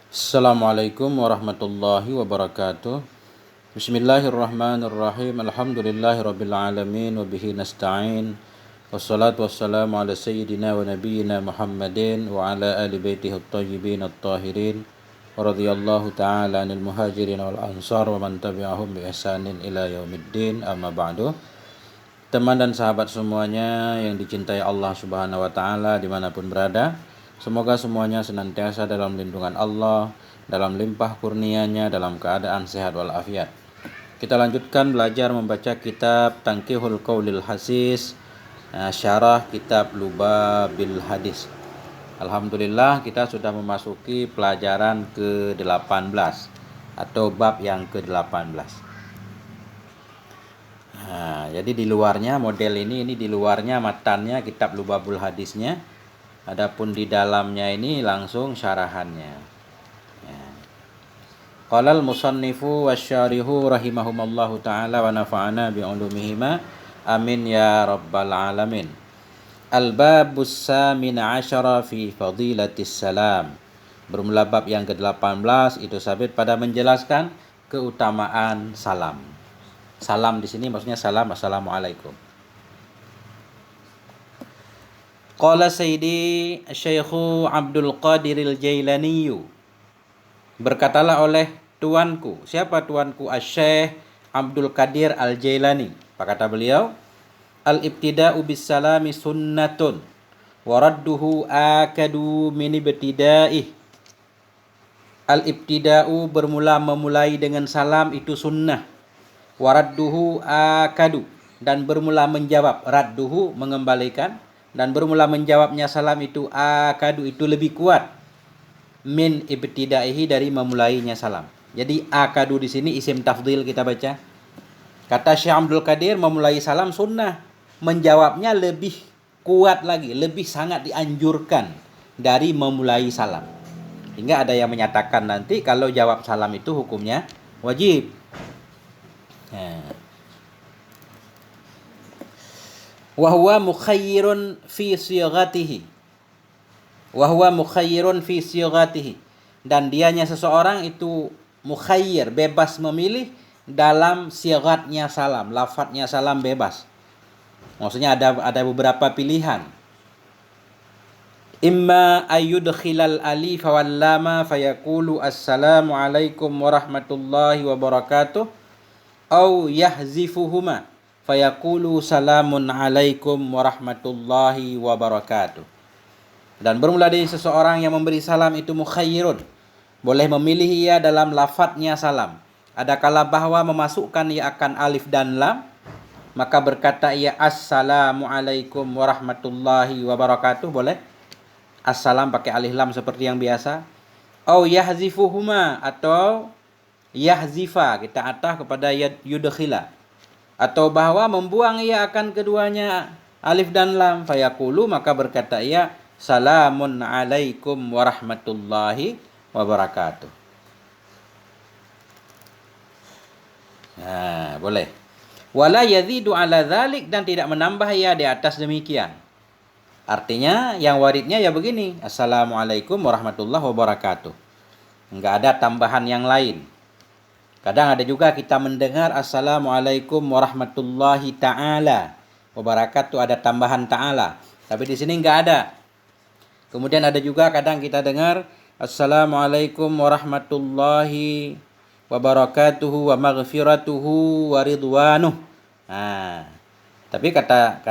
Assalamualaikum warahmatullahi wabarakatuh. Bismillahirrahmanirrahim. Alhamdulillahirabbil alamin wa bihi nasta'in. Wassalatu wassalamu ala sayyidina wa nabiyyina Muhammadin wa ala ali baitihi at-thayyibin at-tahirin. Wa radhiyallahu ta'ala 'anil muhajirin wal ansar wa man tabi'ahum bi ihsanin ila yaumiddin. Amma ba'du. Teman dan sahabat semuanya yang dicintai Allah Subhanahu wa taala dimanapun berada, semoga semuanya senantiasa dalam lindungan Allah, dalam limpah kurnia-Nya, dalam keadaan sehat walafiat. Kita lanjutkan belajar membaca kitab Tanqihul Qaulil Hasis, syarah kitab Lubabil Hadis. Alhamdulillah kita sudah memasuki pelajaran ke-18 atau bab yang ke-18. Jadi di luarnya model ini di luarnya matannya kitab Lubabul Hadisnya. Adapun di dalamnya ini langsung syarahannya. Qala al-musannifu wasyarihu rahimahumallahu taala wa nafa'ana bi ulumihima amin ya rabbal alamin. Al-babus samin asyara fi fadilatis salam. Bermula bab yang ke-18 itu sabit pada menjelaskan keutamaan salam. Salam di sini maksudnya salam, assalamualaikum. Qala Sayyidi Syekhu Abdul Qadiril Jailaniyu. Berkatalah oleh tuanku. Siapa tuanku? Asy-Syekh Abdul Qadir Al-Jailani. Apa kata beliau? Al-ibtida'u bis salami sunnatun wa radduhu akadu min ibtida'ih. Al-ibtida'u memulai dengan salam itu sunnah. Waradduhu akadu, dan bermula menjawab. Radduhu mengembalikan, dan bermula menjawabnya salam itu akadu, itu lebih kuat. Min ibtidaihi, dari memulainya salam. Jadi akadu di sini isim tafdhil kita baca. Kata Syekh Abdul Qadir, memulai salam sunnah, menjawabnya lebih kuat lagi, lebih sangat dianjurkan dari memulai salam. Hingga ada yang menyatakan nanti kalau jawab salam itu hukumnya wajib. Wa huwa mukhayyirun fi sighatihi. Dan dianya seseorang itu mukhayyir, bebas memilih dalam sighatnya salam, lafadznya salam bebas. Maksudnya ada beberapa pilihan. Imma ayyudkhilal alif wal lama fayaqulu assalamu alaikum warahmatullahi wabarakatuh. Au yahzifuhuma fayaqulu salamun alaikum warahmatullahi wabarakatuh. Dan bermula dari seseorang yang memberi salam itu mukhayyirun, boleh memilih ia dalam lafadznya salam. Ada kala bahwa memasukkan ia akan alif dan lam, maka berkata ia assalamu alaikum warahmatullahi wabarakatuh, boleh. Assalam pakai alif lam seperti yang biasa. Au yahzifuhuma, atau yahzifa, kita atah kepada yudkhila, atau bahwa membuang ia akan keduanya alif dan lam. Fayaqulu, maka berkata ia salamun alaikum warahmatullahi wabarakatuh. Boleh. Wala yazidu ala dzalik, dan tidak menambah ia di atas demikian. Artinya yang waridnya ya begini, assalamualaikum warahmatullahi wabarakatuh. Enggak ada tambahan yang lain. Kadang ada juga kita mendengar assalamualaikum warahmatullahi ta'ala wabarakatuh, ada tambahan ta'ala, tapi di sini enggak ada. Kemudian ada juga kadang kita dengar assalamualaikum warahmatullahi wabarakatuhu wa maghfiratuhu wa ridwanuh. Tapi kata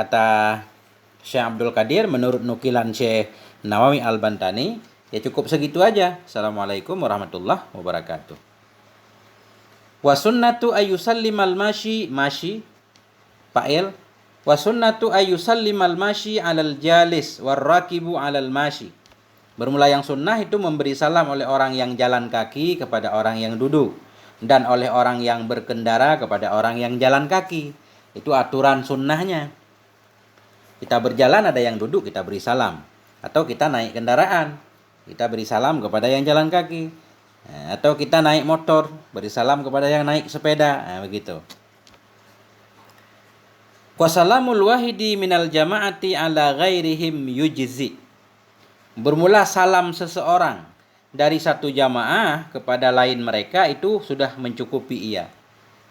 Syekh Abdul Qadir, menurut nukilan Syekh Nawawi Al-Bantani, ya cukup segitu aja, assalamualaikum warahmatullahi wabarakatuh. Wa sunnatu ayyusallimal mashi fa'il. Wa sunnatu ayyusallimal mashi 'alal jalis war rakibu 'alal mashi. Bermula yang sunnah itu memberi salam oleh orang yang jalan kaki kepada orang yang duduk, dan oleh orang yang berkendara kepada orang yang jalan kaki. Itu aturan sunnahnya. Kita berjalan ada yang duduk, kita beri salam. Atau kita naik kendaraan, kita beri salam kepada yang jalan kaki. Atau kita naik motor, beri salam kepada yang naik sepeda, begitu. Wasalamul wahidi minal jama'ati ala ghairihim yujzi. Bermula salam seseorang dari satu jamaah kepada lain mereka itu sudah mencukupi ia.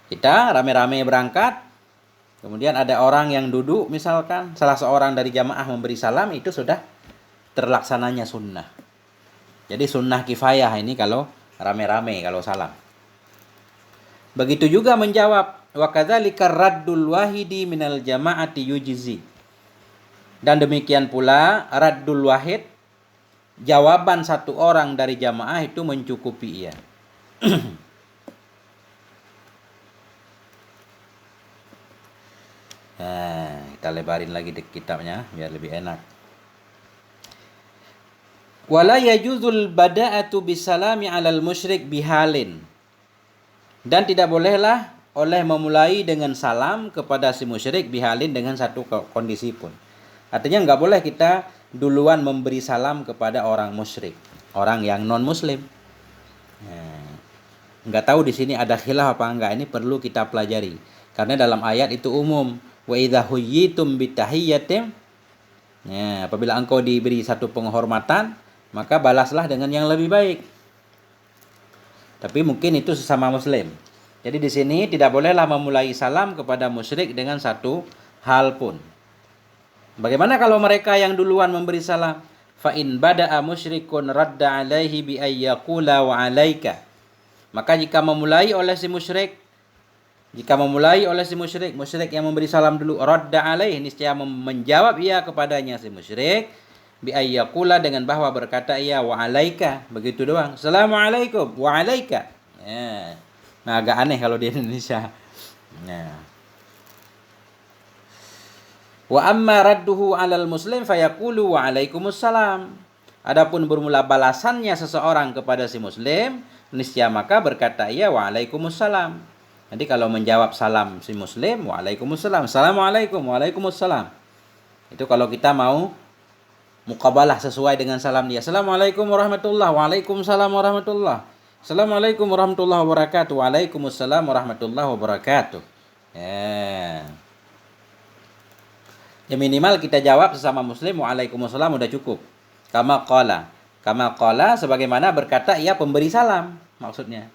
Kita rame-rame berangkat, kemudian ada orang yang duduk misalkan, salah seorang dari jamaah memberi salam, itu sudah terlaksananya sunnah. Jadi sunnah kifayah ini kalau rame-rame kalau salam. Begitu juga menjawab, wa kadzalika raddul wahidi minal jama'ati yujzi. Dan demikian pula raddul wahid, jawaban satu orang dari jamaah itu mencukupi ia. Nah, kita lebarin lagi di kitabnya biar lebih enak. Wala yajuzul bada'atu bisalami 'alal musyrik bihalin. Dan tidak bolehlah oleh memulai dengan salam kepada si musyrik bihalin dengan satu kondisi pun. Artinya enggak boleh kita duluan memberi salam kepada orang musyrik, orang yang non muslim. Enggak tahu di sini ada khilaf apa enggak, ini perlu kita pelajari. Karena dalam ayat itu umum, wa idza huyyitum bitahiyyatin. Ya, apabila engkau diberi satu penghormatan, maka balaslah dengan yang lebih baik. Tapi mungkin itu sesama muslim. Jadi di sini tidak bolehlah memulai salam kepada musyrik dengan satu hal pun. Bagaimana kalau mereka yang duluan memberi salam? Fa in bada'a musyrikun radda 'alaihi bi ayyaqula wa 'alaika. Maka jika memulai oleh si musyrik, musyrik yang memberi salam dulu, radda 'alaihi, niscaya menjawab ia kepadanya si musyrik bi ayyaqula, dengan bahwa berkata ia wa 'alaika, begitu doang. Assalamualaikum wa 'alaika. Ya. Nah, agak aneh kalau di Indonesia. Nah. Wa amma radduhu 'alal muslim fayaqulu wa 'alaikumussalam. Adapun bermula balasannya seseorang kepada si muslim, niscaya maka berkata ia wa 'alaikumussalam. Jadi kalau menjawab salam si muslim, wa 'alaikumussalam, assalamualaikum, wa 'alaikumussalam. Itu kalau kita mau muqabalah sesuai dengan salam dia. Assalamualaikum warahmatullahi, waalaikumsalam warahmatullahi. Assalamualaikum warahmatullahi wabarakatuh, waalaikumsalam warahmatullahi wabarakatuh. Ya minimal kita jawab sesama muslim waalaikumsalam udah cukup. Kama qala, sebagaimana berkata ia pemberi salam maksudnya.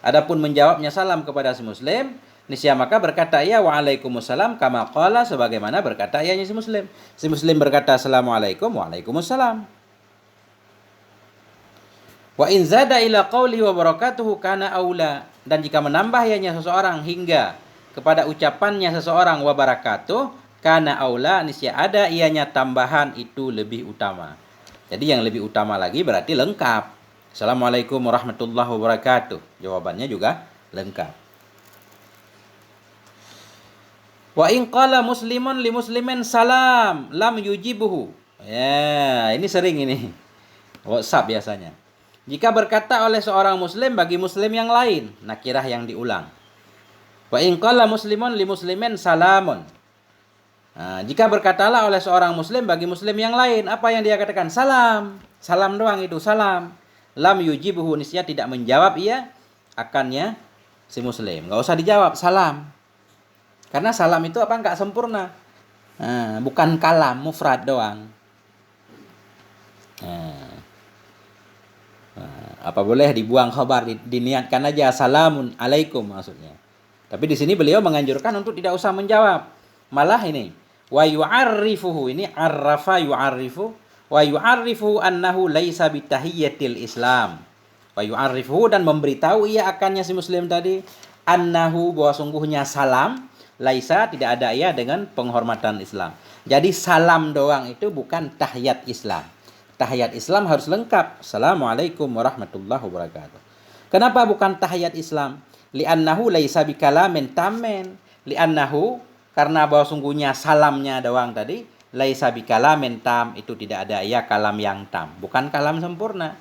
Adapun menjawabnya salam kepada si muslim, niscaya maka berkata ia waalaikumsalam kama qala, sebagaimana berkata ia si muslim. Si muslim berkata assalamualaikum, waalaikumsalam. Wa in zada ila qawli wa barakatuhu kana aula. Dan jika menambah ianya seseorang hingga kepada ucapannya seseorang wa barakatuh, kana aula, niscaya ada ianya tambahan itu lebih utama. Jadi yang lebih utama lagi berarti lengkap. Assalamualaikum warahmatullahi wabarakatuh. Jawabannya juga lengkap. Wa in qala muslimun li muslimin salam lam yujibuhu. Ya, ini sering ini. WhatsApp biasanya. Jika berkata oleh seorang muslim bagi muslim yang lain, nakirah yang diulang. Wa in qala muslimun li muslimin salamun. Nah, jika berkatalah oleh seorang muslim bagi muslim yang lain, apa yang dia katakan? Salam. Salam doang itu, salam. Lam yujibuhu, niscaya tidak menjawab ia akannya si muslim. Enggak usah dijawab, salam. Karena salam itu apa? Enggak sempurna. Nah, bukan kalam, mufrad doang. Apa boleh dibuang khabar, diniatkan aja assalamun alaikum maksudnya. Tapi di sini beliau menganjurkan untuk tidak usah menjawab. Malah ini wa yu'arrifuhu, ini arrafa yu'arrifu, wa yu'arrifu annahu laisa bitahiyyatil Islam. Wa yu'arrifuhu, dan memberitahu ia akannya si muslim tadi, annahu, bahwa sungguhnya salam, laisa, tidak ada ia dengan penghormatan Islam. Jadi salam doang itu bukan tahiyat Islam. Tahiyat Islam harus lengkap. Assalamualaikum warahmatullahi wabarakatuh. Kenapa bukan tahiyat Islam? Li'annahu laisa bikalamin tammen. Li'annahu, karena bahwa sungguhnya salamnya doang tadi, laisa bikalamin tam, itu tidak ada ya kalam yang tam, bukan kalam sempurna.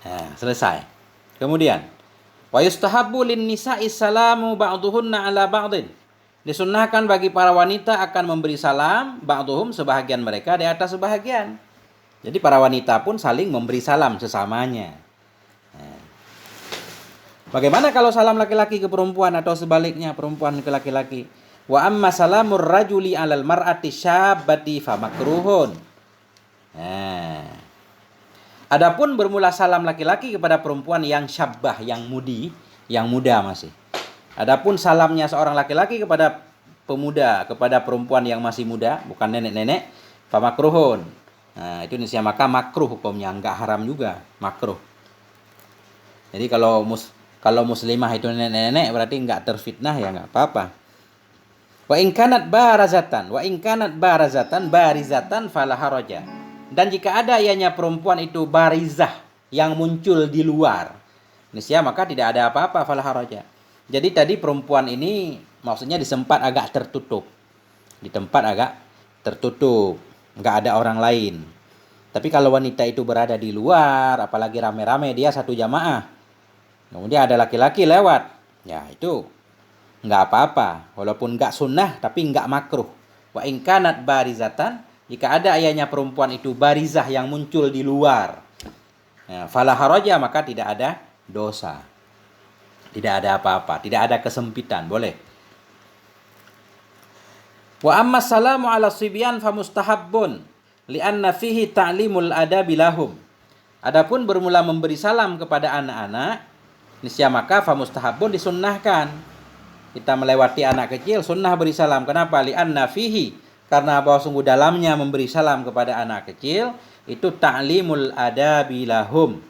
Nah, selesai. Kemudian wa yustahabbu lin nisa'i salamu ba'duhunna ala ba'din. Disunnahkan bagi para wanita akan memberi salam ba'duhum, sebahagian mereka di atas sebahagian. Jadi para wanita pun saling memberi salam sesamanya. Bagaimana kalau salam laki-laki ke perempuan atau sebaliknya perempuan ke laki-laki? Wa amma salamur rajuli 'alal mar'ati syabbati fa makruhun. Nah, adapun bermula salam laki-laki kepada perempuan yang syabbah, yang mudi, yang muda masih. Adapun salamnya seorang laki-laki kepada pemuda, kepada perempuan yang masih muda, bukan nenek-nenek, fa makruhun. Nah, itu Indonesia, maka makruh hukumnya, enggak haram juga, makruh. Jadi kalau muslimah itu nenek-nenek berarti enggak terfitnah, ya enggak apa-apa. Wa in kanat barizatan fala haraja. Dan jika ada ianya perempuan itu barizah, yang muncul di luar, nisya, maka tidak ada apa-apa, fala haraja. Jadi tadi perempuan ini maksudnya di tempat agak tertutup. Di tempat agak tertutup, enggak ada orang lain. Tapi kalau wanita itu berada di luar, apalagi rame-rame, dia satu jamaah, kemudian ada laki-laki lewat, ya itu enggak apa-apa, walaupun enggak sunnah tapi enggak makruh. Wa in kanat barizatan, jika ada ayahnya perempuan itu barizah, yang muncul di luar, ya, fala haraja, maka tidak ada dosa, tidak ada apa-apa, tidak ada kesempitan, boleh. Wa amma salamu ala sibyan fa mustahabbun li'anna fihi ta'limul adabi lahum. Adapun bermula memberi salam kepada anak-anak, niscaya maka fa mustahabbun, disunnahkan. Kita melewati anak kecil, sunnah beri salam. Kenapa? Li'anna fihi, karena bahwa sungguh dalamnya memberi salam kepada anak kecil itu ta'limul adabi lahum,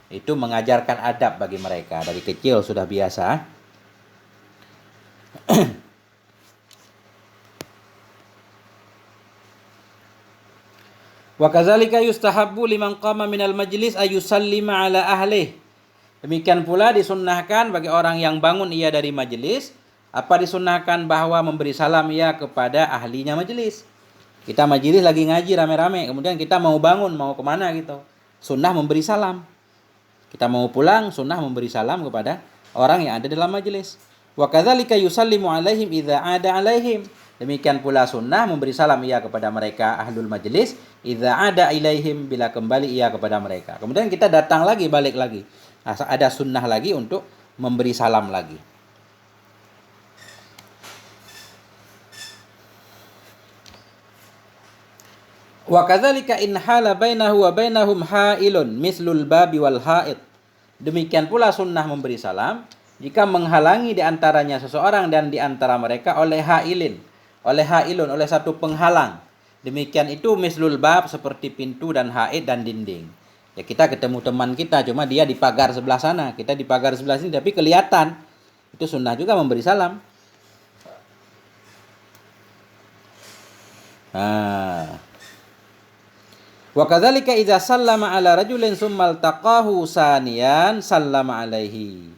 itu mengajarkan adab bagi mereka, dari kecil sudah biasa. Wa kadzalika yustahabbu liman qama minal majlis ayusallima ala ahlih. Demikian pula disunnahkan bagi orang yang bangun ia dari majelis, apa disunnahkan bahwa memberi salam ia kepada ahlinya majelis. Kita majelis lagi ngaji rame-rame, kemudian kita mau bangun, mau kemana gitu, sunnah memberi salam. Kita mau pulang, sunnah memberi salam kepada orang yang ada dalam majelis. Wa kadzalika yusallimu alaihim idza ada alaihim. Demikian pula sunnah memberi salam ia kepada mereka ahlul majelis idza ada ilaihim, bila kembali ia kepada mereka. Kemudian kita datang lagi, balik lagi. Ada sunnah lagi untuk memberi salam lagi. Wa kadzalika in hala bainahu wa bainahum hailun mislul babi wal haid. Demikian pula sunnah memberi salam jika menghalangi di antaranya seseorang dan di antara mereka oleh hailun, oleh satu penghalang. Demikian itu mislul bab, seperti pintu dan haid dan dinding. Ya, kita ketemu teman kita, cuma dia di pagar sebelah sana, kita di pagar sebelah sini, tapi kelihatan. Itu sunnah juga memberi salam. Wa kadzalika idza sallama ala rajulin tsumma altaqahu saniyan sallama alaihi.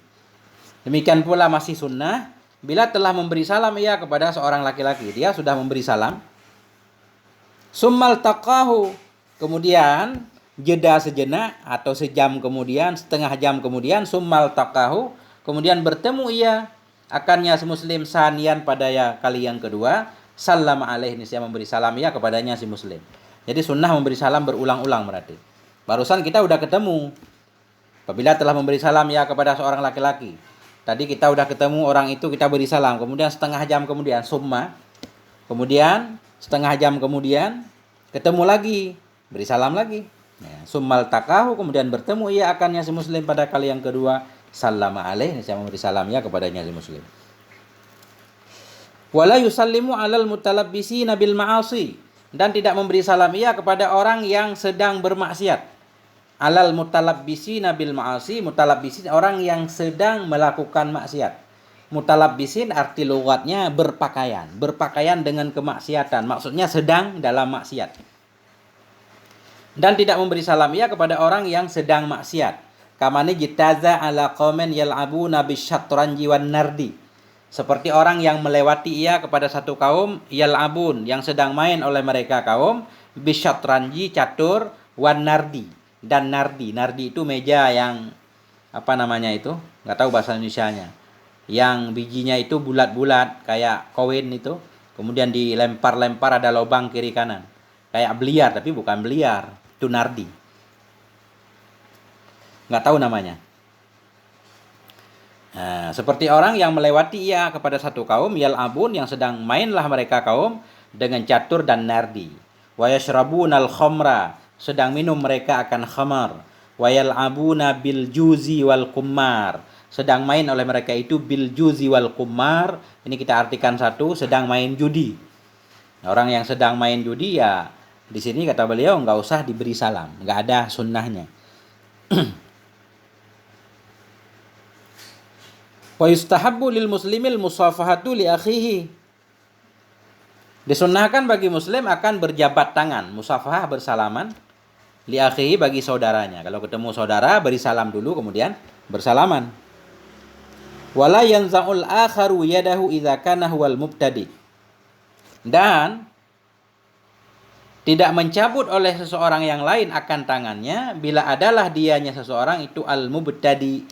Demikian pula masih sunnah bila telah memberi salam ia kepada seorang laki-laki, dia sudah memberi salam, tsumma altaqahu, kemudian jeda sejenak atau sejam kemudian, setengah jam kemudian, tsumma altaqahu, kemudian bertemu ia akannya si muslim saniyan, pada kali yang kedua, sallama alaihi, niscaya memberi salam ia kepadanya si muslim. Jadi sunnah memberi salam berulang-ulang berarti. Barusan kita udah ketemu. Apabila telah memberi salam ya kepada seorang laki-laki. Tadi kita udah ketemu orang itu, kita beri salam. Kemudian setengah jam kemudian, summa. Kemudian setengah jam kemudian, ketemu lagi. Beri salam lagi. Ya, summal takahu, kemudian bertemu ia akannya si muslim pada kali yang kedua. Sallama alaih, saya memberi salam ya kepadanya si muslim. Wala yusallimu alal mutalabbisina bil ma'asi. Dan tidak memberi salam ia kepada orang yang sedang bermaksiat. Alal mutalabbisin bil ma'asi, mutalabbisin orang yang sedang melakukan maksiat. Mutalabbisin arti logatnya berpakaian, berpakaian dengan kemaksiatan, maksudnya sedang dalam maksiat. Dan tidak memberi salam ia kepada orang yang sedang maksiat. Kamani jitaza ala qaumin yal'abuna bisyatranji wan nardi. Seperti orang yang melewati ia kepada satu kaum yal'abun, yang sedang main oleh mereka kaum bisyatranji, catur, wan nardi, dan nardi. Nardi itu meja yang apa namanya itu? Enggak tahu bahasa Indonesianya. Yang bijinya itu bulat-bulat kayak koin itu, kemudian dilempar-lempar ada lubang kiri kanan. Kayak biliar tapi bukan biliar, itu nardi. Enggak tahu namanya. Nah, seperti orang yang melewati ia kepada satu kaum yal'abun yang sedang mainlah mereka kaum dengan catur dan nardi. Wa yashrabunal khamra, sedang minum mereka akan khamar. Wa yal'abuna bil juzi wal kummar, sedang main oleh mereka itu bil juzi wal kummar. Ini kita artikan satu, sedang main judi. Orang yang sedang main judi ya di sini kata beliau nggak usah diberi salam, nggak ada sunnahnya. Wa yustahabbu lil muslimil musafahatu li akhihi. Disunnahkan bagi muslim akan berjabat tangan, musafahah bersalaman, li akhihi bagi saudaranya. Kalau ketemu saudara beri salam dulu kemudian bersalaman. Wala yanza'ul akharu yadahu idza kana huwal mubtadi. Dan tidak mencabut oleh seseorang yang lain akan tangannya bila adalah dianya seseorang itu al-mubtadi.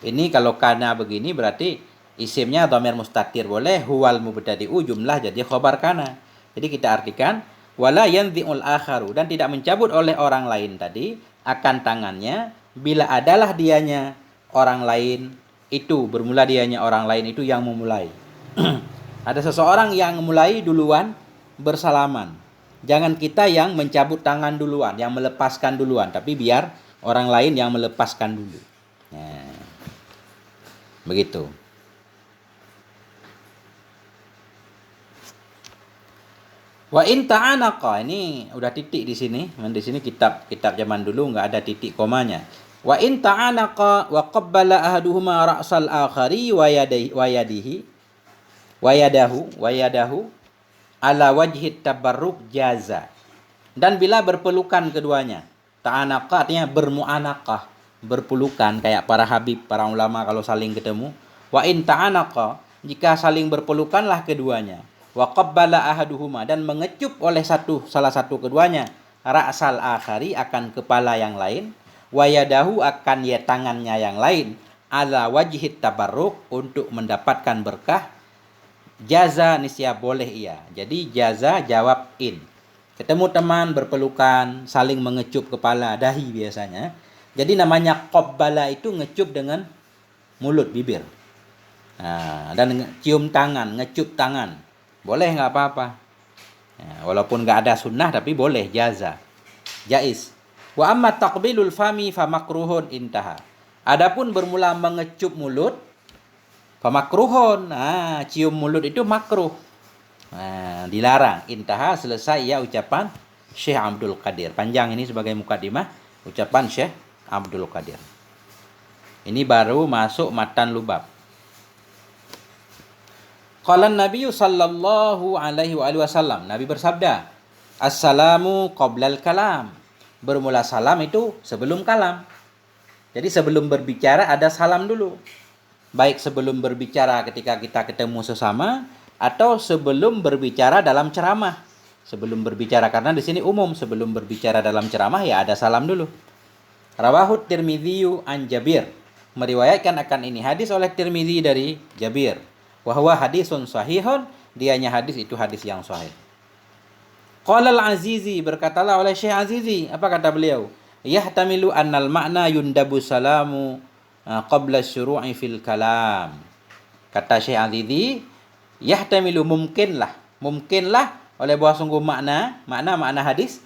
Ini kalau kana begini berarti isimnya dhamir mustatir boleh, huwal mubtadi'u jumlah jadi khobar kana. Jadi kita artikan wala yanzi'ul akharu, dan tidak mencabut oleh orang lain tadi akan tangannya bila adalah dianya orang lain itu, bermula dianya orang lain itu yang memulai. Ada seseorang yang mulai duluan bersalaman. Jangan kita yang mencabut tangan duluan, yang melepaskan duluan, tapi biar orang lain yang melepaskan dulu. Nah, begitu. Wa in ta'anaqa, ini udah titik di sini. Di sini kitab zaman dulu nggak ada titik komanya. Wa in ta'anaqa wa qabbala ahaduhuma ra'sal akhari wa yadahu ala wajhi tabarruk jaza. Dan bila berpelukan keduanya, ta'anaqa artinya bermu'anaqah, berpelukan kayak para habib, para ulama kalau saling ketemu. Wa in ta'anaqa, jika saling berpelukanlah keduanya. Wa qabbala ahaduhuma, dan mengecup oleh salah satu keduanya, ra'sal akhari akan kepala yang lain, wa yadahu akan ya tangannya yang lain, ala wajhi tabarruk untuk mendapatkan berkah, jaza nisya boleh ia. Jadi jaza jawab in. Ketemu teman berpelukan, saling mengecup kepala, dahi biasanya. Jadi namanya qabbala itu ngecup dengan mulut, bibir. Nah, dan cium tangan, ngecup tangan. Boleh nggak apa-apa. Nah, walaupun nggak ada sunnah tapi boleh, jaza. Jaiz. Wa amma taqbilul fami fa makruhun intaha. Adapun bermula mengecup mulut, famakruhun, cium mulut itu makruh. Dilarang. Intaha, selesai ya ucapan Syekh Abdul Qadir. Panjang ini sebagai mukadimah ucapan Syekh Abdul Qadir. Ini baru masuk matan lubab. Qala Nabi sallallahu alaihi wasallam, Nabi bersabda, assalamu qoblal kalam. Bermula salam itu sebelum kalam. Jadi sebelum berbicara ada salam dulu. Baik sebelum berbicara ketika kita ketemu sesama atau sebelum berbicara dalam ceramah. Sebelum berbicara, karena di sini umum, sebelum berbicara dalam ceramah ya ada salam dulu. Rawahu Tirmidzi an Jabir. Meriwayatkan akan ini hadis oleh Tirmidzi dari Jabir. Wa huwa hadisun sahihun, dianya hadis itu hadis yang sahih. Qala al-Azizi, berkatalah oleh Syekh Azizi, apa kata beliau? Yahtamilu annal ma'na yundabu salamu qabla syuru'i fil kalam. Kata Syekh Azizi, yahtamilu, mungkinlah oleh bahwa sungguh makna hadis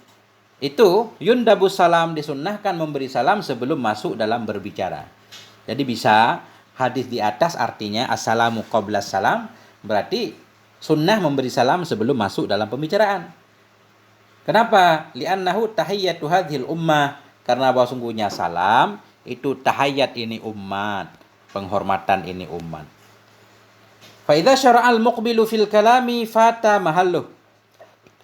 itu yundabu salam, disunnahkan memberi salam sebelum masuk dalam berbicara. Jadi bisa hadis di atas artinya assalamu qabla salam, berarti sunnah memberi salam sebelum masuk dalam pembicaraan. Kenapa? Li'annahu tahiyyatu hadhil ummah, karena bahwa sungguhnya salam itu tahiyat ini umat, penghormatan ini umat. Fa idza syara'al muqbilu fil kalami fata mahalluh.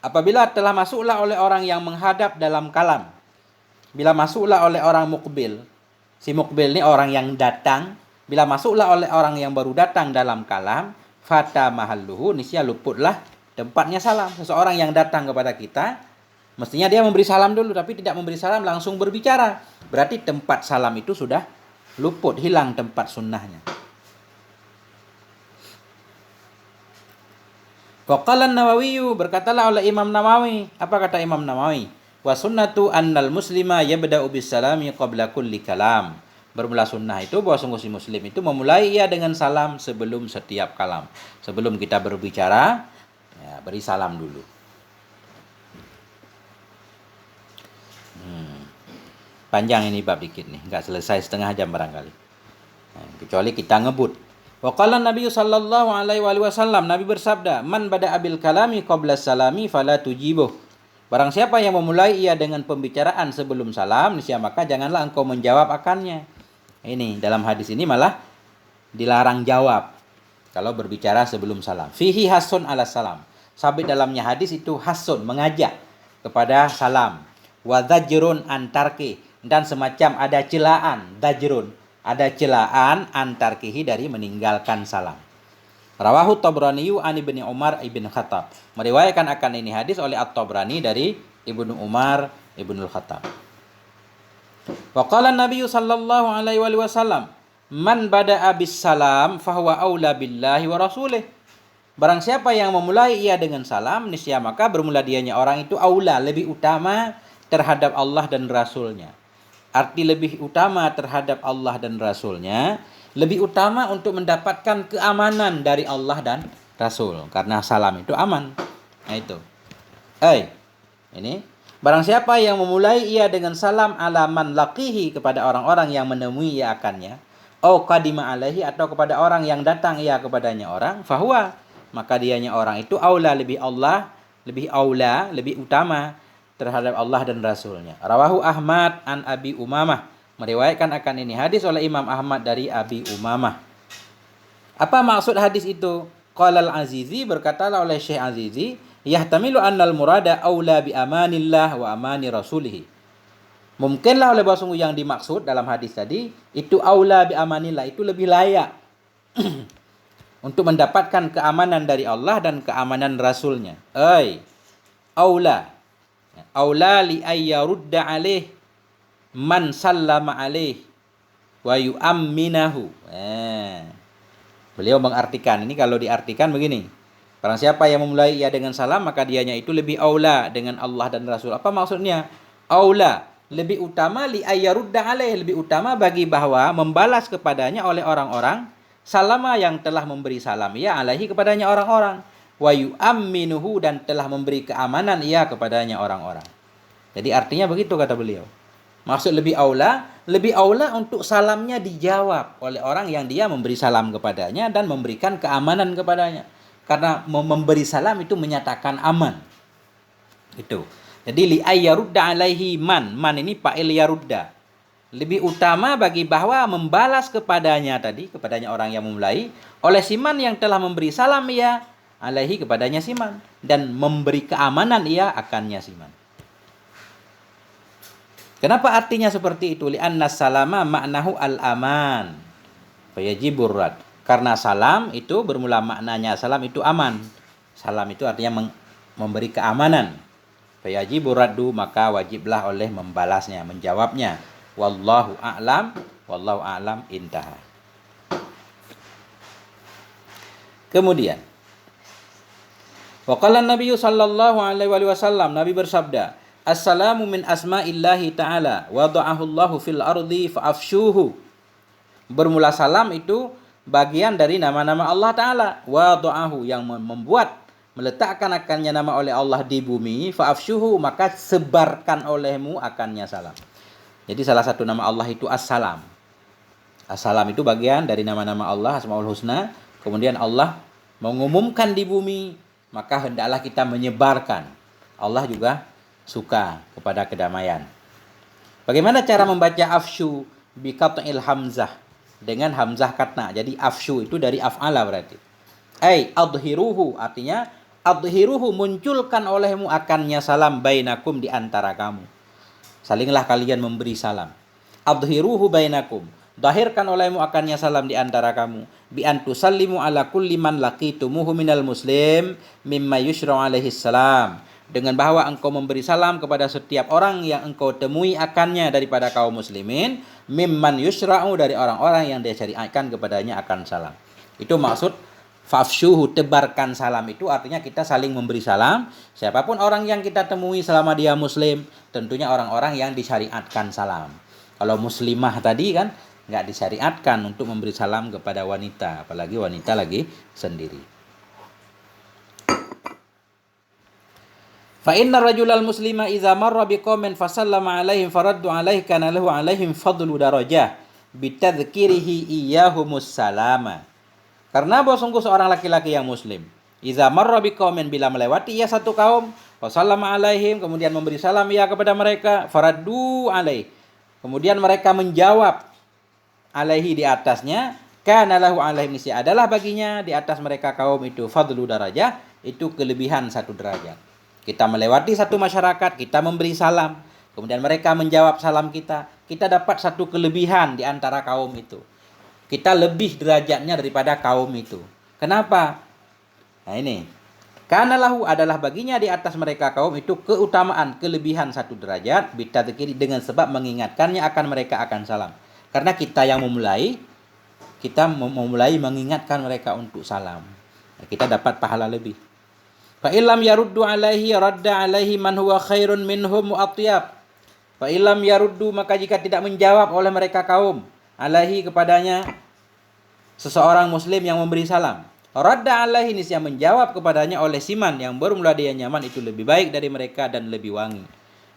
Apabila telah masuklah oleh orang yang menghadap dalam kalam. Bila masuklah oleh orang mukbil. Si mukbil ini orang yang datang. Bila masuklah oleh orang yang baru datang dalam kalam, fata mahalluhu, niscaya luputlah tempatnya salam. Seseorang yang datang kepada kita, mestinya dia memberi salam dulu, tapi tidak memberi salam langsung berbicara. Berarti tempat salam itu sudah luput, hilang tempat sunnahnya. Waqala Nawawi, berkatalah oleh Imam Nawawi, apa kata Imam Nawawi? Wa sunnatu annal muslima yabda'u bis salami qabla kulli kalam. Bermula sunnah itu bahwa si muslim itu memulai ia dengan salam sebelum setiap kalam. Sebelum kita berbicara, ya, beri salam dulu. Panjang ini bab dikit nih, nggak selesai setengah jam barangkali. Nah, kecuali kita ngebut. Wa qala Nabi sallallahu alaihi wasallam, Nabi bersabda, "Man bada abil kalami qabla salami fala tujibuh." Barang siapa yang memulai ia dengan pembicaraan sebelum salam, niscaya maka janganlah engkau menjawab akannya. Ini dalam hadis ini malah dilarang jawab kalau berbicara sebelum salam. Fihi hasun ala salam. Sabit dalamnya hadis itu hasun, mengajak kepada salam. Wa dzajrun antarki, dan semacam ada celaan, dzajrun, ada celaan antarkihi dari meninggalkan salam. Rawahu Tabrani an Ibnu Umar ibn Khattab. Meriwayatkan akan ini hadis oleh At-Tabrani dari Ibnu Umar ibn Khattab. Wa qala Nabi sallallahu alaihi wasallam, "Man bada'a bis salam fahuwa aula billahi wa rasulih." Barang siapa yang memulai ia dengan salam, niscaya maka bermula dianya orang itu aula, lebih utama terhadap Allah dan Rasulnya. Arti lebih utama terhadap Allah dan Rasulnya, lebih utama untuk mendapatkan keamanan dari Allah dan Rasul. Karena salam itu aman. Nah itu. Ini. Barang siapa yang memulai ia dengan salam alaman laqihi, kepada orang-orang yang menemui ia akannya. Au qadima alaihi, atau kepada orang yang datang ia kepadanya orang. Fahuwa, maka dianya orang itu aula, lebih aula, lebih utama terhadap Allah dan Rasulnya. Rawahu Ahmad an Abi Umamah. Meriwayatkan akan ini hadis oleh Imam Ahmad dari Abi Umamah. Apa maksud hadis itu? Qala al-Azizi, berkatalah oleh Syekh Azizi, yahtamilu annal murada aula bi amanillah wa amani rasulih. Mungkinlah oleh bahwa sungguh yang dimaksud dalam hadis tadi itu aula bi amanillah, itu lebih layak untuk mendapatkan keamanan dari Allah dan keamanan Rasulnya. Aula li ayyarudda alaih man sallama alaih wa yu'amminahu. Beliau mengartikan ini, kalau diartikan begini. Barang siapa yang memulai ia dengan salam, maka dianya itu lebih aula dengan Allah dan Rasul. Apa maksudnya? Aula, lebih utama, li ayyarudda alaih, lebih utama bagi bahwa membalas kepadanya oleh orang-orang salama, yang telah memberi salam ia alaihi kepadanya orang-orang, wa yu'amminuhu, dan telah memberi keamanan ia kepadanya orang-orang. Jadi artinya begitu kata beliau. Maksud lebih aula untuk salamnya dijawab oleh orang yang dia memberi salam kepadanya dan memberikan keamanan kepadanya. Karena memberi salam itu menyatakan aman. Itu. Jadi li ayyarudda alaihi man ini fa'il yarudda. Lebih utama bagi bahwa membalas kepadanya tadi, kepadanya orang yang memulai, oleh siman yang telah memberi salam ia alaihi, kepadanya siman, dan memberi keamanan ia akannya siman. Kenapa artinya seperti itu? Li'anna salama maknahu al-aman. Fayajibur rad. Karena salam itu bermula maknanya salam itu aman. Salam itu artinya memberi keamanan. Fayajibur raddu, maka wajiblah oleh membalasnya, menjawabnya. Wallahu a'lam intaha. Kemudian wa qala Nabi sallallahu alaihi wasallam, Nabi bersabda, "Assalamu min asma'illahi ta'ala, wada'ahu Allahu fil ardi fa'afshuhu." Bermula salam itu bagian dari nama-nama Allah Ta'ala. Wada'ahu, yang membuat, meletakkan akannya nama oleh Allah di bumi. Fa'afshuhu, maka sebarkan olehmu akannya salam. Jadi salah satu nama Allah itu As-Salam. As-Salam itu bagian dari nama-nama Allah, Asmaul Husna. Kemudian Allah mengumumkan di bumi, maka hendaklah kita menyebarkan. Allah juga suka kepada kedamaian. Bagaimana cara membaca afshu? Bi qat'il hamzah, dengan hamzah katna. Jadi afshu itu dari af'ala berarti. Adhiruhu, artinya adhiruhu, munculkan olehmu akannya salam, bainakum, di antara kamu. Salinglah kalian memberi salam. Adhiruhu bainakum, dahirkan olehmu akannya salam di antara kamu. Bi antusallimu ala kulli man laqitumuhu minal muslim mimma yushra'u alaihi salam, dengan bahwa engkau memberi salam kepada setiap orang yang engkau temui akannya daripada kaum muslimin, mimman yusra'u, dari orang-orang yang dia syariatkan kepadanya akan salam. Itu maksud fafshuhu, tebarkan salam, itu artinya kita saling memberi salam. Siapapun orang yang kita temui selama dia muslim, tentunya orang-orang yang disyariatkan salam. Kalau muslimah tadi kan nggak disyariatkan untuk memberi salam kepada wanita, apalagi wanita lagi sendiri. Fa inna rajulal muslima idza marra biqaumin fasallama alaihim faraddu alaihi kana lahu alaihim fadlu darajah bitadzkirihi iyyahumus salama. Karena bahwa sungguh seorang laki-laki yang muslim, idza marra biqaumin, bila melewati ia satu kaum, fasallama alaihim, kemudian memberi salam ia kepada mereka, faraddu alaihi, kemudian mereka menjawab alaihi di atasnya, kana lahu alaihim, adalah baginya di atas mereka kaum itu fadlu darajah, itu kelebihan satu derajat. Kita melewati satu masyarakat, kita memberi salam, kemudian mereka menjawab salam kita dapat satu kelebihan di antara kaum itu. Kita lebih derajatnya daripada kaum itu. Kenapa? Nah ini, karena lahu adalah baginya di atas mereka kaum itu keutamaan, kelebihan satu derajat, bitadzkiri, dengan sebab mengingatkannya akan mereka akan salam. Karena kita yang memulai, kita memulai mengingatkan mereka untuk salam. Kita dapat pahala lebih. Fa illam yaruddu alaihi radda alaihi man huwa khairun minhum wa atyab. Fa illam yaruddu, maka jika tidak menjawab oleh mereka kaum alaihi kepadanya seseorang muslim yang memberi salam, radda alaihi, niscaya menjawab kepadanya oleh siman yang bermula dia nyaman, itu lebih baik dari mereka dan lebih wangi.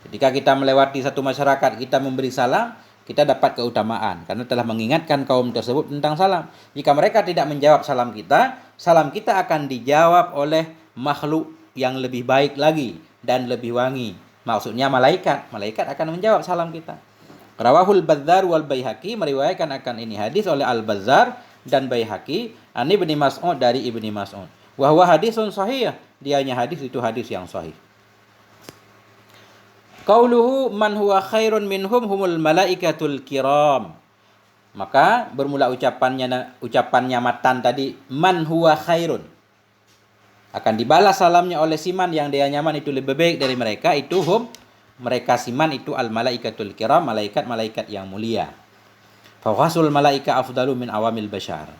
Ketika kita melewati satu masyarakat, kita memberi salam, kita dapat keutamaan karena telah mengingatkan kaum tersebut tentang salam. Jika mereka tidak menjawab salam kita akan dijawab oleh makhluk yang lebih baik lagi dan lebih wangi. Maksudnya malaikat akan menjawab salam kita. Rawahul Bazzar wal Baihaqi, meriwayatkan akan ini hadis oleh Al-Bazzar dan Baihaqi, an Ibnu Mas'ud, dari Ibnu Mas'ud. Wa huwa hadisun sahih, dianya hadis itu hadis yang sahih. Qauluhu man huwa khairun minhum humul malaikatul kiram. Maka bermula ucapannya matan tadi, man huwa khairun, akan dibalas salamnya oleh siman yang dia nyaman itu lebih baik dari mereka, itu mereka siman itu al malaikatul kiram, malaikat-malaikat yang mulia. Fa khasul malaika afdalu min awamil bashar.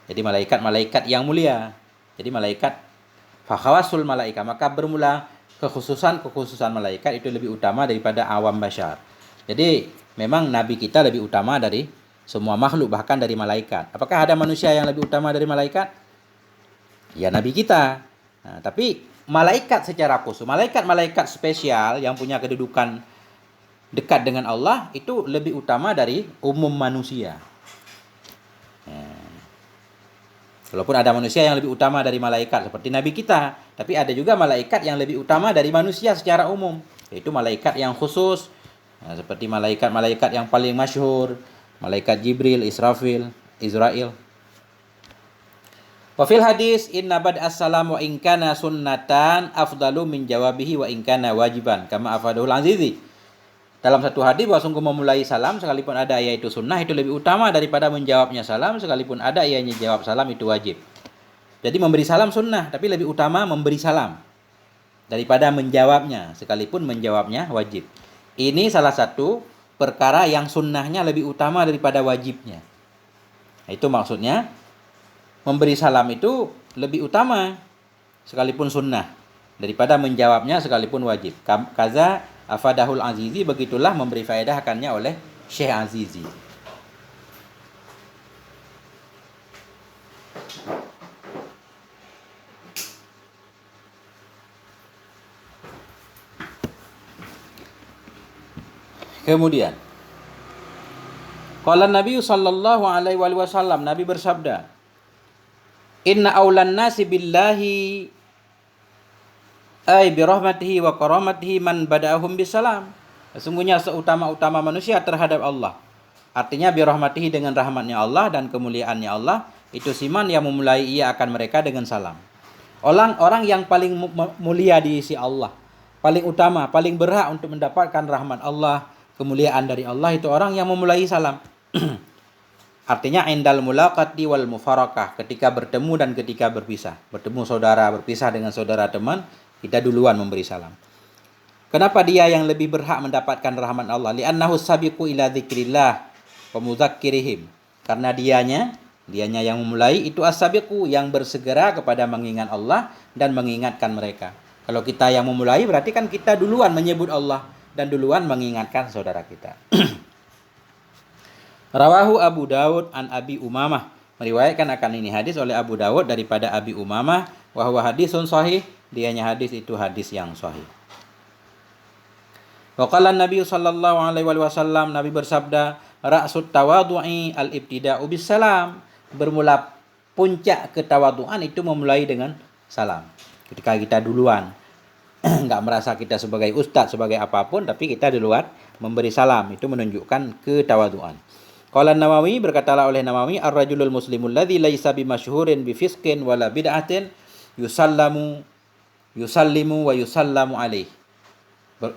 Jadi malaikat-malaikat yang mulia. Jadi malaikat fa khawasul malaika, maka bermula kekhususan malaikat itu lebih utama daripada awam bashar. Jadi memang nabi kita lebih utama dari semua makhluk, bahkan dari malaikat. Apakah ada manusia yang lebih utama dari malaikat? Ya nabi kita. Nah, tapi malaikat secara khusus, malaikat spesial yang punya kedudukan dekat dengan Allah itu lebih utama dari umum manusia. Walaupun ada manusia yang lebih utama dari malaikat seperti nabi kita, tapi ada juga malaikat yang lebih utama dari manusia secara umum, yaitu malaikat yang khusus, seperti malaikat-malaikat yang paling masyhur, malaikat Jibril, Israfil, Israel. Wa fil hadis inna bad as-salam wa in kana sunnatan afdalu min jawabihi wa in kana wajiban kama afadahul azizi. Dalam satu hadis bahwa sungguh memulai salam sekalipun ada ia itu sunnah itu lebih utama daripada menjawabnya salam sekalipun ada ianya jawab salam itu wajib. Jadi memberi salam sunnah, tapi lebih utama memberi salam daripada menjawabnya sekalipun menjawabnya wajib. Ini salah satu perkara yang sunnahnya lebih utama daripada wajibnya. Itu maksudnya memberi salam itu lebih utama sekalipun sunnah daripada menjawabnya sekalipun wajib. Kaza afadahul azizi, begitulah memberi faedah akannya oleh Syekh Azizi. Kemudian qala Nabi sallallahu alaihi wasallam, Nabi bersabda, inna aulan nasi billahi ay birahmatihi wa karamatihi man bada'ahum bisalam. Sesungguhnya seutama-utama manusia terhadap Allah, artinya birahmatihi dengan rahmatnya Allah dan kemuliaannya Allah, itu siman yang memulai ia akan mereka dengan salam. Orang yang paling mulia di sisi Allah, paling utama, paling berhak untuk mendapatkan rahmat Allah, kemuliaan dari Allah, itu orang yang memulai salam. Artinya indal mulaqati wal mufarakah, ketika bertemu dan ketika berpisah. Bertemu saudara, berpisah dengan saudara teman, kita duluan memberi salam. Kenapa dia yang lebih berhak mendapatkan rahmat Allah? Li'annahu sabiqu ila dzikrillah wa mudzakkirihim. Karena dianya yang memulai itu as-sabiqu, yang bersegera kepada mengingat Allah dan mengingatkan mereka. Kalau kita yang memulai berarti kan kita duluan menyebut Allah dan duluan mengingatkan saudara kita. Rawahu Abu Dawud an Abi Umamah. Meriwayatkan akan ini hadis oleh Abu Dawud daripada Abi Umamah, wa huwa hadisun sahih, dianya hadis itu hadis yang sahih. Wa qala Nabi sallallahu alaihi wasallam, Nabi bersabda, ra'sut tawadhu'i al-ibtida'u bis salam. Bermula puncak ketawaduan itu memulai dengan salam. Ketika kita duluan enggak merasa kita sebagai ustaz, sebagai apapun, tapi kita duluan memberi salam, itu menunjukkan ketawaduan. Qala Nawawi, berkatalah oleh Nawawi, ar-rajulul muslimul ladzi laisa bimasyhurin bifisqin wala bid'atin yusallimu wa yusallamu alaih.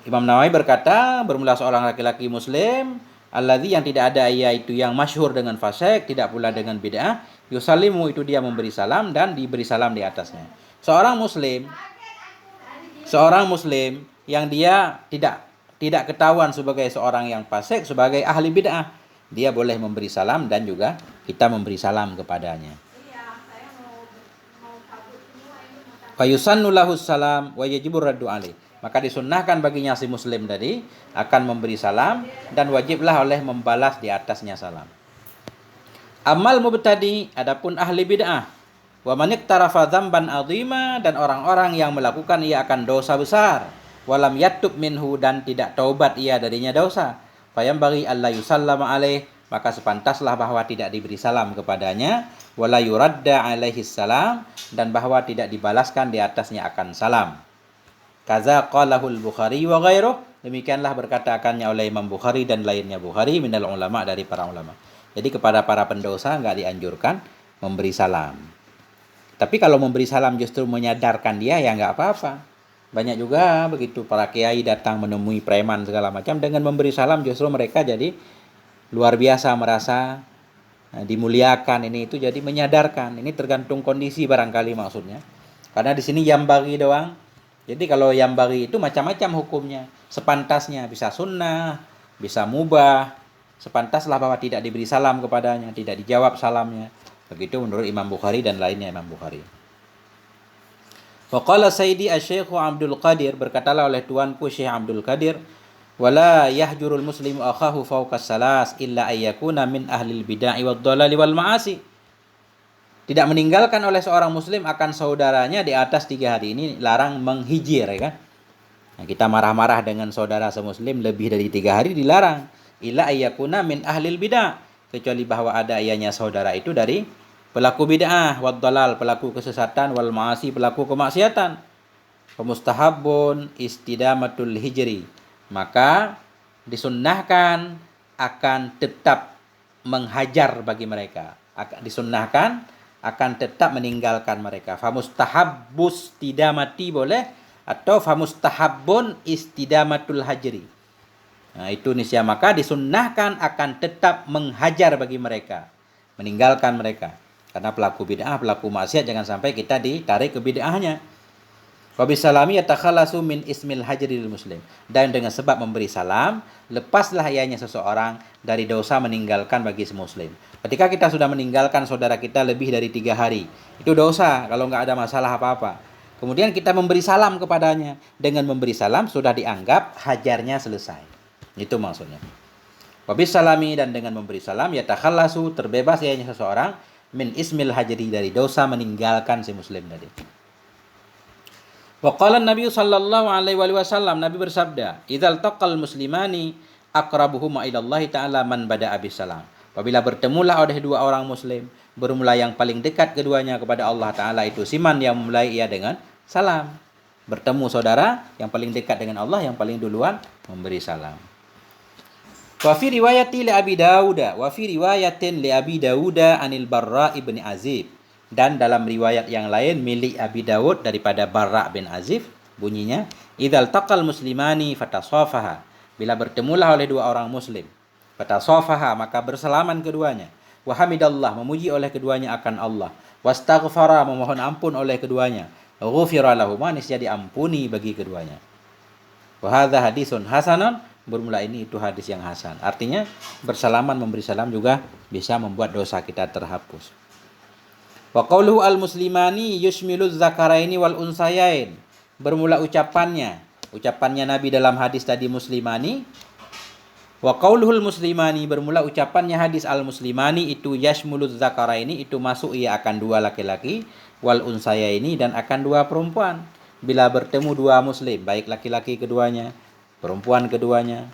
Imam Nawawi berkata, bermula seorang laki-laki muslim alladzi yang tidak ada yaitu yang masyhur dengan fasik, tidak pula dengan bid'ah, yusallimu itu dia memberi salam dan diberi salam di atasnya. Seorang muslim yang dia tidak ketahuan sebagai seorang yang fasik, sebagai ahli bid'ah, dia boleh memberi salam dan juga kita memberi salam kepadanya. Fayusannu lahus salam wa yajibur raddu alaih. Maka disunnahkan baginya si muslim tadi akan memberi salam dan wajiblah oleh membalas di atasnya salam. Amal mubtadi, adapun ahli bid'ah, wa man iktarafa dzamban 'azima, dan orang-orang yang melakukan ia akan dosa besar, walam yatub minhu, dan tidak taubat ia darinya dosa, fayambaghi alla yusallama alaih, maka sepantaslah bahwa tidak diberi salam kepadanya, wala yuradda alaihi salam, dan bahwa tidak dibalaskan di atasnya akan salam. Kaza qalahul Bukhari wa ghairuh, demikianlah berkatakannya oleh Imam Bukhari dan lainnya Bukhari minal ulama, dari para ulama. Jadi kepada para pendosa enggak dianjurkan memberi salam. Tapi kalau memberi salam justru menyadarkan dia, ya enggak apa-apa. Banyak juga begitu para kiai datang menemui preman segala macam, dengan memberi salam justru mereka jadi luar biasa merasa dimuliakan, ini itu, jadi menyadarkan. Ini tergantung kondisi barangkali maksudnya. Karena di sini yambagi doang. Jadi kalau yambagi itu macam-macam hukumnya. Sepantasnya, bisa sunnah, bisa mubah. Sepantaslah bahwa tidak diberi salam kepadanya, tidak dijawab salamnya. Begitu menurut Imam Bukhari dan lainnya Imam Bukhari. Wa qala Sayyidi Asy-Syaikh Abdul Qadir, berkatalah oleh tuanku Syekh Abdul Qadir, wala yahjurul muslimu akhahu fawqa salas illa ayyakuna min ahlil bid'ah wad dhalali wal ma'asi. Tidak meninggalkan oleh seorang muslim akan saudaranya di atas 3 hari ini larang menghijir, ya kan? Nah, kita marah-marah dengan saudara semuslim lebih dari 3 hari dilarang. Illa ayyakuna min ahlil bid'ah, kecuali bahwa ada ianya saudara itu dari pelaku bid'ah, wad dhalal, pelaku kesesatan, wal ma'asi, pelaku kemaksiatan. Famustahabbun istidamatul hijri, maka disunnahkan akan tetap menghajar bagi mereka, disunnahkan akan tetap meninggalkan mereka. Famustahabbus tidamati boleh, atau famustahabbun istidamatul hajri. Nah, itu nisya, maka disunnahkan akan tetap menghajar bagi mereka, meninggalkan mereka. Karena pelaku bid'ah, pelaku maksiat jangan sampai kita ditarik ke bid'ahnya. Wa bisalami yatakhallasu min ismil hajril muslim, dan dengan sebab memberi salam lepaslah ianya seseorang dari dosa meninggalkan bagi semuslim. Ketika kita sudah meninggalkan saudara kita lebih dari 3 hari, itu dosa kalau enggak ada masalah apa-apa. Kemudian kita memberi salam kepadanya, dengan memberi salam sudah dianggap hajarnya selesai. Itu maksudnya. Wa bisalami, dan dengan memberi salam yatakhallasu, terbebas ianya seseorang min ismil hajri, dari dosa meninggalkan si muslim tadi. Wa qala Nabi sallallahu alaihi wasallam, Nabi bersabda, "Idzal taqal muslimani aqrabuhuma ila Allah taala man bada'a bis salam." Apabila bertemulah oleh 2 orang muslim, bermula yang paling dekat keduanya kepada Allah taala itu siman yang memulai ia dengan salam. Bertemu saudara yang paling dekat dengan Allah, yang paling duluan memberi salam. Wa fi riwayati li Abi Dawud, wa fi riwayatin li Abi Dawud anil Barra ibn Azib, dan dalam riwayat yang lain milik Abi Dawud daripada Barra bin Azib, bunyinya, idzal taqal muslimani fatasafaha, bila bertemulah oleh 2 orang muslim, fatasafaha, maka bersalaman keduanya, wa hamidallah, memuji oleh keduanya akan Allah, wastaghfara, memohon ampun oleh keduanya, ghufira lahum, niscaya diampuni bagi keduanya. Wa hadza hadisun hasanun, bermula ini itu hadis yang hasan. Artinya bersalaman, memberi salam juga bisa membuat dosa kita terhapus. Wa qawluhu al-muslimani yushmilu zakaraini wal unsayain, bermula ucapannya Nabi dalam hadis tadi muslimani, Wa qauluhul muslimani, bermula ucapannya hadis al muslimani itu yashmuluz zakaraini, itu masuk ia akan dua laki-laki, wal unsayaini, dan akan dua perempuan. Bila bertemu dua muslim, baik laki-laki keduanya, perempuan keduanya.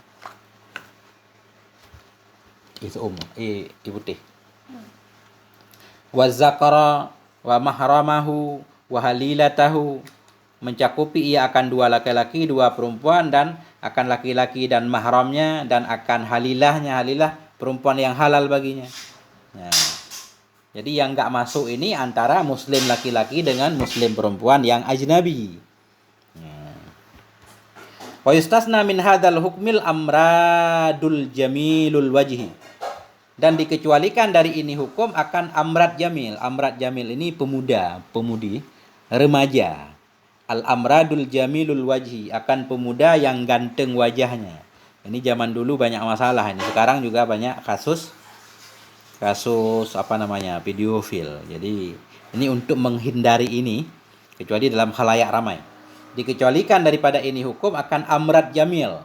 Itu ibu teh. Wa zakara wa mahramahu wa halilatahu, mencakupi ia akan dua laki-laki, dua perempuan, dan akan laki-laki dan mahramnya, dan akan halilahnya, halilah perempuan yang halal baginya. Nah, jadi yang enggak masuk ini antara muslim laki-laki dengan muslim perempuan yang ajnabi. Wa yustasna min hadzal hukmil amradul jamilul wajhi, dan dikecualikan dari ini hukum akan amrad jamil. Amrad jamil ini pemuda, pemudi, remaja. Al-amradul jamilul wajhi, akan pemuda yang ganteng wajahnya. Ini zaman dulu banyak masalah ini. Sekarang juga banyak kasus videofil. Jadi ini untuk menghindari ini, kecuali dalam khalayak ramai. Dikecualikan daripada ini hukum akan amrad jamil,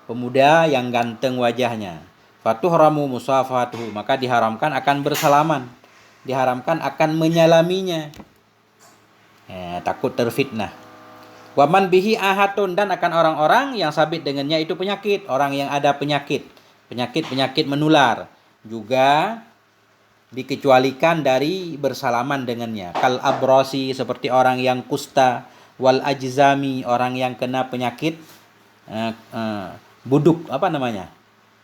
pemuda yang ganteng wajahnya. Fatuhramu musafatuhu, maka diharamkan akan bersalaman, diharamkan akan menyalaminya. Takut terfitnah. Waman bihi ahatun, dan akan orang-orang yang sabit dengannya itu penyakit, orang yang ada penyakit menular juga dikecualikan dari bersalaman dengannya. Kal abrosi, seperti orang yang kusta, wal ajzami, orang yang kena penyakit buduk,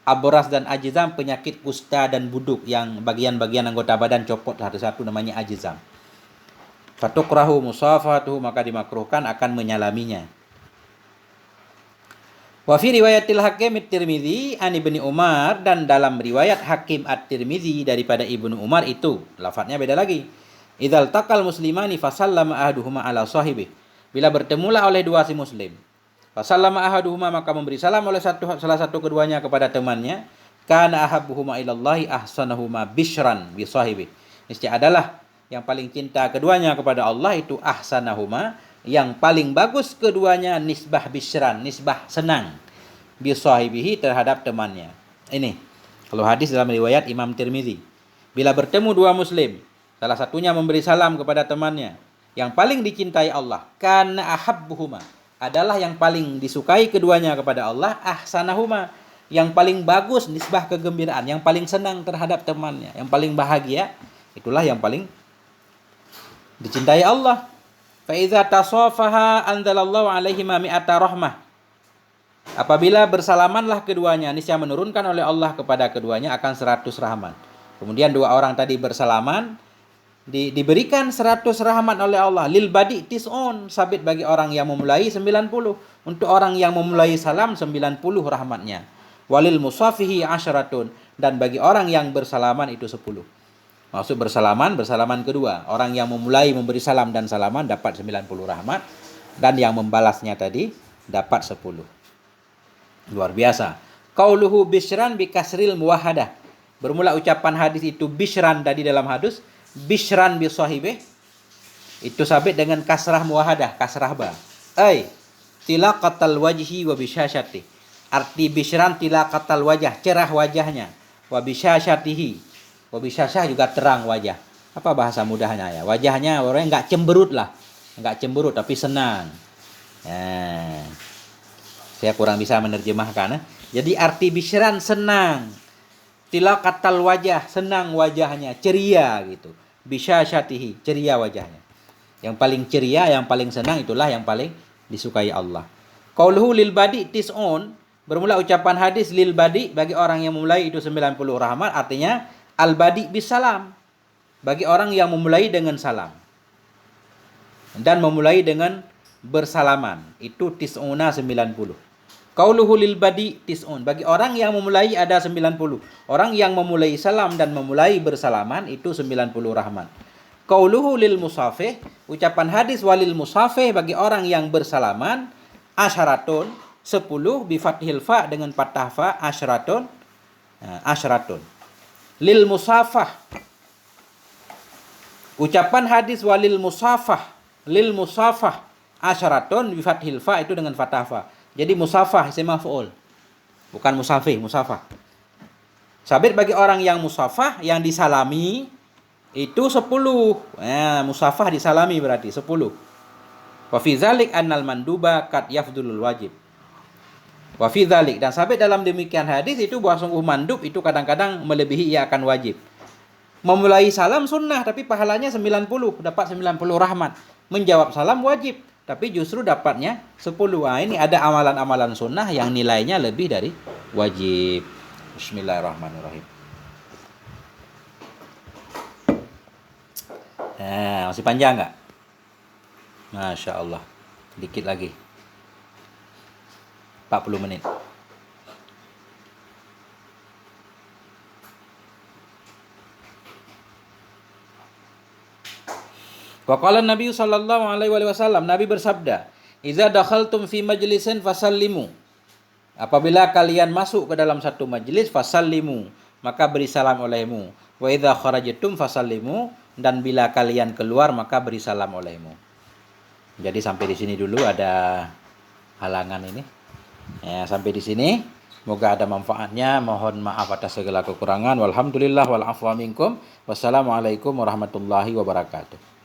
abras dan ajzam, penyakit kusta dan buduk yang bagian-bagian anggota badan copot satu-satu, namanya ajzam. Fatukrahu musafatuhu, maka dimakruhkan akan menyalaminya. Wa fi riwayatil Hakim at-Tirmidzi an Ibnu Umar, dan dalam riwayat Hakim at-Tirmidzi daripada Ibnu Umar itu lafadznya beda lagi. Idzal taqal muslimani fasallama ahaduhuma ala sahibi, bila bertemulah oleh dua si muslim, fasallama ahaduhuma, maka memberi salam oleh salah satu keduanya kepada temannya, kana ahabbuhuma ilallahi ahsanahuma bishran bi sahibi, niscaya adalah yang paling cinta keduanya kepada Allah itu ahsanahuma, yang paling bagus keduanya nisbah bishran, nisbah senang, bi sahibihi, terhadap temannya. Ini kalau hadis dalam riwayat Imam Tirmidzi, bila bertemu dua muslim, salah satunya memberi salam kepada temannya, yang paling dicintai Allah, kana ahabbuhuma, adalah yang paling disukai keduanya kepada Allah, ahsanahuma, yang paling bagus nisbah kegembiraan, yang paling senang terhadap temannya, yang paling bahagia, itulah yang paling dicintai Allah. Fa iza tasafaha anzalallahu alaihima mi'ata rahmah, apabila bersalamanlah keduanya, niscaya menurunkan oleh Allah kepada keduanya akan 100 rahmat. Kemudian dua orang tadi bersalaman, diberikan 100 rahmat oleh Allah. Lil badi tis'un, sabit bagi orang yang memulai 90. Untuk orang yang memulai salam 90 rahmatnya. Walil musafihi asyaratun, dan bagi orang yang bersalaman itu 10. Maksud bersalaman kedua. Orang yang memulai memberi salam dan salaman dapat 90 rahmat, dan yang membalasnya tadi dapat 10. Luar biasa. Qauluhu bishran bi kasril muwahhadah, bermula ucapan hadis itu bishran tadi dalam hadis, bishran bi sahibih, itu sabit dengan kasrah muwahhadah, kasrah ba. Tilaqatal wajhi wa bisyasyati, arti bishran tilaqatal wajah, cerah wajahnya, wa bisyasyatihi, wa bisyasyah juga terang wajah. Apa bahasa mudahnya ya? Wajahnya orangnya enggak cemberut lah. Enggak cemberut tapi senang. Saya kurang bisa menerjemahkan. Jadi arti bishran senang. Tilaqatal wajah, senang wajahnya, ceria gitu. Bisyasyatihi, ceria wajahnya. Yang paling ceria, yang paling senang, itulah yang paling disukai Allah. Qauluhu lil badi tis'un, bermula ucapan hadis lil badi, bagi orang yang memulai itu 90 rahmat, artinya al badi bisalam, bagi orang yang memulai dengan salam dan memulai dengan bersalaman, itu tis'una 90. Qauluhu lil badi tis'un, bagi orang yang memulai ada 90. Orang yang memulai salam dan memulai bersalaman itu 90 rahmat. Qauluhu lil musafih, ucapan hadis walil musafih, bagi orang yang bersalaman, asyaratun 10, bi fathil fa, dengan fathah fa, asyaratun. Asyaratun. Lil musafah, ucapan hadis walil musafah, lil musafah asyaratun bi fathil fa, itu dengan fathah fa. Jadi musafah isim maf'ul. bukan musafah. Sabit bagi orang yang musafah, yang disalami itu 10. Musafah disalami berarti 10. Wa fi dzalik annal manduba qad yafdulul wajib. Wa fi dzalik, dan sabit dalam demikian hadis itu bahwa sungguh mandub itu kadang-kadang melebihi ia akan wajib. Memulai salam sunnah tapi pahalanya 90, dapat 90 rahmat. Menjawab salam wajib, tapi justru dapatnya 10. Ini ada amalan-amalan sunnah yang nilainya lebih dari wajib. Bismillahirrahmanirrahim. Masih panjang nggak? Masya Allah. Dikit lagi. 40 menit. Wa qala Nabi sallallahu alaihi wasallam, Nabi bersabda, "Idza dakhaltum fi majlisin fasallimu." Apabila kalian masuk ke dalam satu majlis, fasallimu, maka beri salam olehmu. Wa idza kharajtum fasallimu, dan bila kalian keluar maka beri salam olehmu. Jadi sampai di sini dulu, ada halangan ini. Sampai di sini. Semoga ada manfaatnya. Mohon maaf atas segala kekurangan. Walhamdulillah wal afwa minkum. Wassalamualaikum warahmatullahi wabarakatuh.